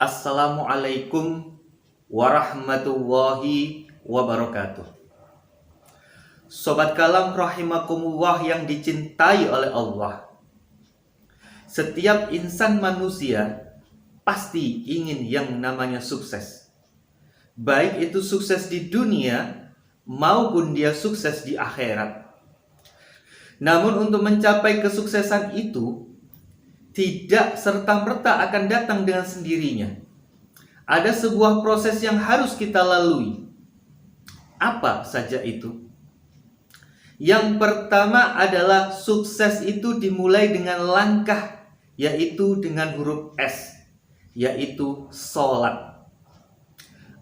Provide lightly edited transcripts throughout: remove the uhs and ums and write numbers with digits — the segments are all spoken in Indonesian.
Assalamualaikum warahmatullahi wabarakatuh. Sobat Kalam rahimakumullah yang dicintai oleh Allah. Setiap insan manusia pasti ingin yang namanya sukses. Baik itu sukses di dunia maupun dia sukses di akhirat. Namun untuk mencapai kesuksesan itu tidak serta-merta akan datang dengan sendirinya. Ada sebuah proses yang harus kita lalui. Apa saja itu? Yang pertama adalah sukses itu dimulai dengan langkah, yaitu dengan huruf S, yaitu sholat.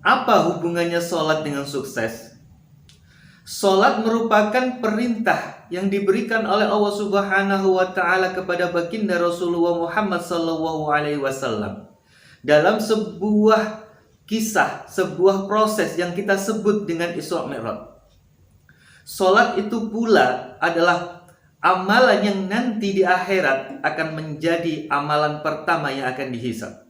Apa hubungannya sholat dengan sukses? Sholat merupakan perintah yang diberikan oleh Allah Subhanahu wa Ta'ala kepada baginda Rasulullah Muhammad SAW dalam sebuah kisah, sebuah proses yang kita sebut dengan Isra Mi'raj. Sholat itu pula adalah amalan yang nanti di akhirat akan menjadi amalan pertama yang akan dihisab.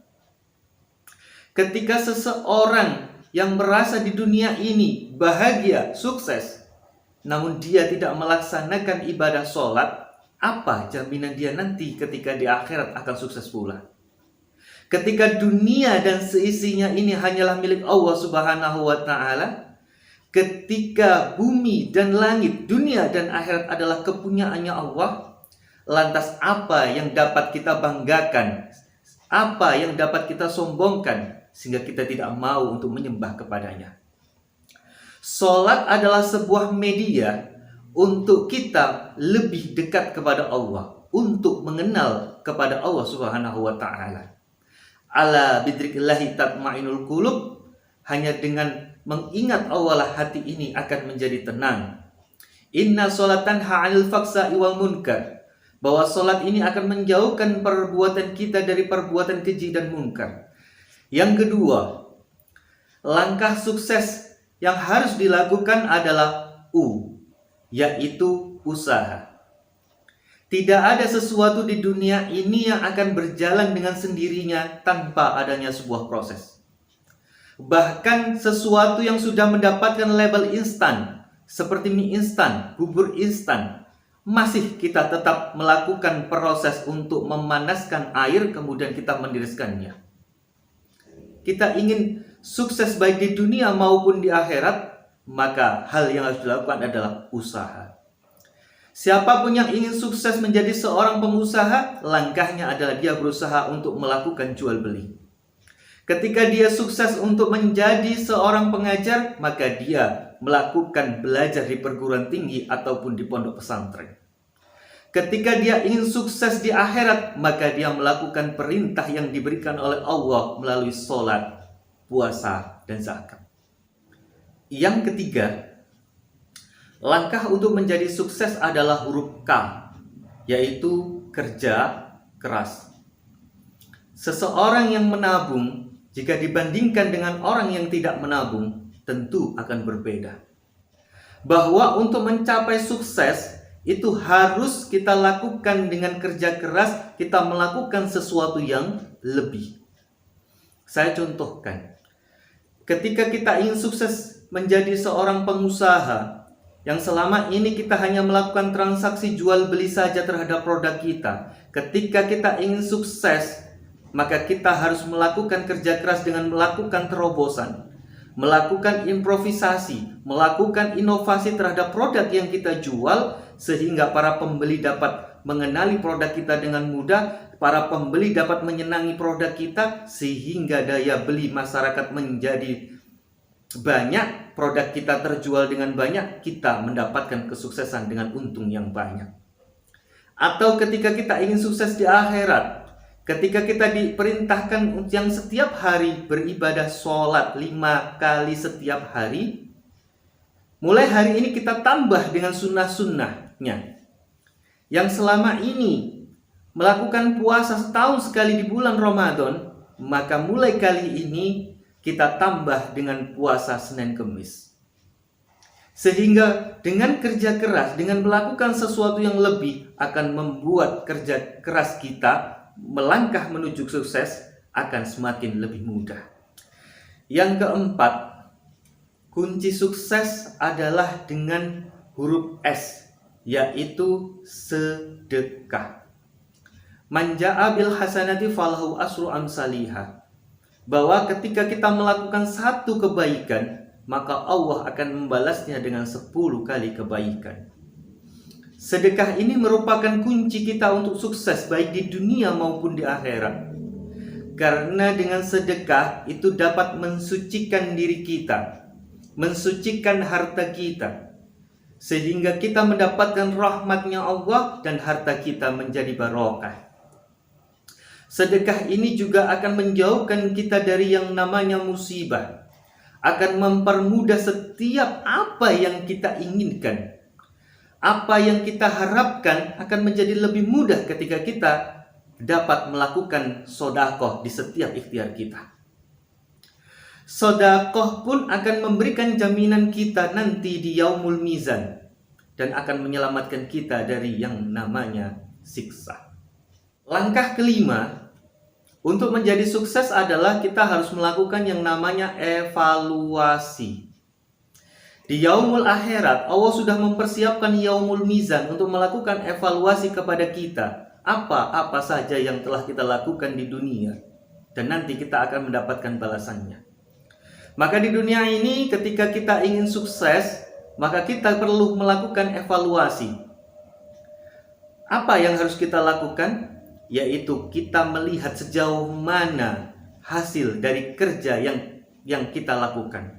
Ketika seseorang yang merasa di dunia ini bahagia, sukses, namun dia tidak melaksanakan ibadah sholat, apa jaminan dia nanti ketika di akhirat akan sukses pula? Ketika dunia dan seisinya ini hanyalah milik Allah Subhanahu wa Ta'ala, ketika bumi dan langit, dunia dan akhirat adalah kepunyaannya Allah, lantas apa yang dapat kita banggakan? Apa yang dapat kita sombongkan sehingga kita tidak mau untuk menyembah kepadanya? Sholat adalah sebuah media untuk kita lebih dekat kepada Allah, untuk mengenal kepada Allah Subhanahu wa Ta'ala. Ala bidzikrillahi tatmainul qulub, hanya dengan mengingat Allah lah hati ini akan menjadi tenang. Inna sholatan ha'anil faksa'i wal munkar, bahwa sholat ini akan menjauhkan perbuatan kita dari perbuatan keji dan munkar. Yang kedua, langkah sukses yang harus dilakukan adalah yaitu usaha. Tidak ada sesuatu di dunia ini yang akan berjalan dengan sendirinya tanpa adanya sebuah proses. Bahkan sesuatu yang sudah mendapatkan label instan, seperti mie instan, bubur instan, masih kita tetap melakukan proses untuk memanaskan air kemudian kita meniriskannya. Kita ingin sukses baik di dunia maupun di akhirat, maka hal yang harus dilakukan adalah usaha. Siapapun yang ingin sukses menjadi seorang pengusaha, langkahnya adalah dia berusaha untuk melakukan jual beli. Ketika dia sukses untuk menjadi seorang pengajar, maka dia melakukan belajar di perguruan tinggi ataupun di pondok pesantren. Ketika dia ingin sukses di akhirat, maka dia melakukan perintah yang diberikan oleh Allah melalui sholat, puasa, dan zakat. Yang ketiga, langkah untuk menjadi sukses adalah huruf K, yaitu kerja keras. Seseorang yang menabung, jika dibandingkan dengan orang yang tidak menabung, tentu akan berbeda. Bahwa untuk mencapai sukses, itu harus kita lakukan dengan kerja keras, kita melakukan sesuatu yang lebih. Saya contohkan, ketika kita ingin sukses menjadi seorang pengusaha, yang selama ini kita hanya melakukan transaksi jual beli saja terhadap produk kita. Ketika kita ingin sukses, maka kita harus melakukan kerja keras dengan melakukan terobosan, melakukan improvisasi, melakukan inovasi terhadap produk yang kita jual, sehingga para pembeli dapat mengenali produk kita dengan mudah, para pembeli dapat menyenangi produk kita, sehingga daya beli masyarakat menjadi banyak, produk kita terjual dengan banyak, kita mendapatkan kesuksesan dengan untung yang banyak. Atau ketika kita ingin sukses di akhirat, ketika kita diperintahkan yang setiap hari beribadah sholat 5 kali setiap hari, mulai hari ini kita tambah dengan sunnah-sunnahnya. Yang selama ini melakukan puasa setahun sekali di bulan Ramadan, maka mulai kali ini kita tambah dengan puasa Senin Kemis. Sehingga dengan kerja keras, dengan melakukan sesuatu yang lebih, akan membuat kerja keras kita melangkah menuju sukses akan semakin lebih mudah. Yang keempat, kunci sukses adalah dengan huruf S, yaitu sedekah. Man ja'a bil hasanati falahu asru amsalihah. Bahwa ketika kita melakukan satu kebaikan, maka Allah akan membalasnya dengan 10 kali kebaikan. Sedekah ini merupakan kunci kita untuk sukses baik di dunia maupun di akhirat. Karena dengan sedekah itu dapat mensucikan diri kita, mensucikan harta kita, sehingga kita mendapatkan rahmatnya Allah dan harta kita menjadi barokah. Sedekah ini juga akan menjauhkan kita dari yang namanya musibah, akan mempermudah setiap apa yang kita inginkan. Apa yang kita harapkan akan menjadi lebih mudah ketika kita dapat melakukan sedekah di setiap ikhtiar kita. Sedekah pun akan memberikan jaminan kita nanti di yaumul mizan dan akan menyelamatkan kita dari yang namanya siksa. Langkah kelima untuk menjadi sukses adalah kita harus melakukan yang namanya evaluasi. Di yaumul akhirat, Allah sudah mempersiapkan yaumul mizan untuk melakukan evaluasi kepada kita. Apa saja yang telah kita lakukan di dunia. Dan nanti kita akan mendapatkan balasannya. Maka di dunia ini ketika kita ingin sukses, maka kita perlu melakukan evaluasi. Apa yang harus kita lakukan? Yaitu kita melihat sejauh mana hasil dari kerja yang kita lakukan.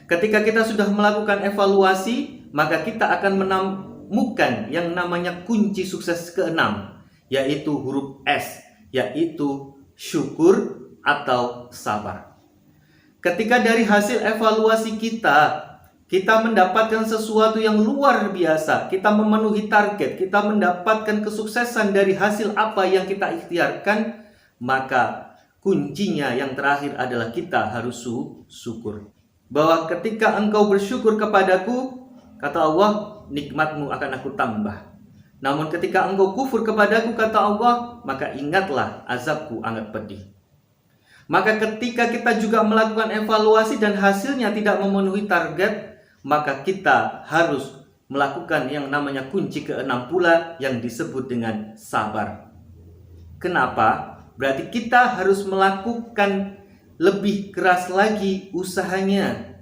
Ketika kita sudah melakukan evaluasi, maka kita akan menemukan yang namanya kunci sukses keenam, yaitu huruf S, yaitu syukur atau sabar. Ketika dari hasil evaluasi kita mendapatkan sesuatu yang luar biasa, kita memenuhi target, kita mendapatkan kesuksesan dari hasil apa yang kita ikhtiarkan, maka kuncinya yang terakhir adalah kita harus syukur. Bahwa ketika engkau bersyukur kepadaku, kata Allah, nikmatmu akan aku tambah. Namun ketika engkau kufur kepadaku, kata Allah, maka ingatlah azabku amat pedih. Maka ketika kita juga melakukan evaluasi dan hasilnya tidak memenuhi target, maka kita harus melakukan yang namanya kunci keenam pula yang disebut dengan sabar. Kenapa? Berarti kita harus melakukan lebih keras lagi usahanya.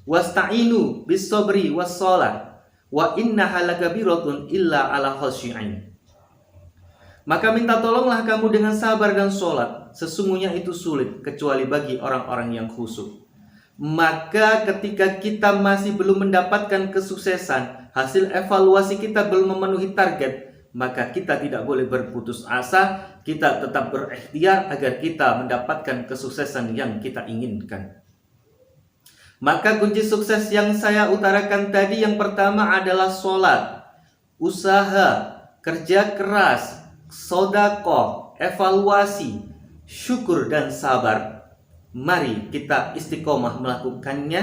Wasta'inu bis-sabri was-shalah wa innaha lakabiratun illa 'alal khashi'in. Maka minta tolonglah kamu dengan sabar dan sholat. Sesungguhnya itu sulit kecuali bagi orang-orang yang khusyuk. Maka ketika kita masih belum mendapatkan kesuksesan, hasil evaluasi kita belum memenuhi target, maka kita tidak boleh berputus asa. Kita tetap berikhtiar agar kita mendapatkan kesuksesan yang kita inginkan. Maka kunci sukses yang saya utarakan tadi, yang pertama adalah sholat, usaha, kerja keras, sedekah, evaluasi, syukur dan sabar. Mari kita istiqomah melakukannya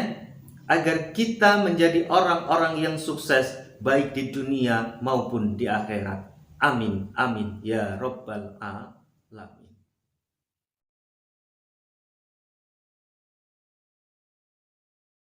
agar kita menjadi orang-orang yang sukses baik di dunia maupun di akhirat. Amin, amin, ya Rabbal Alamin.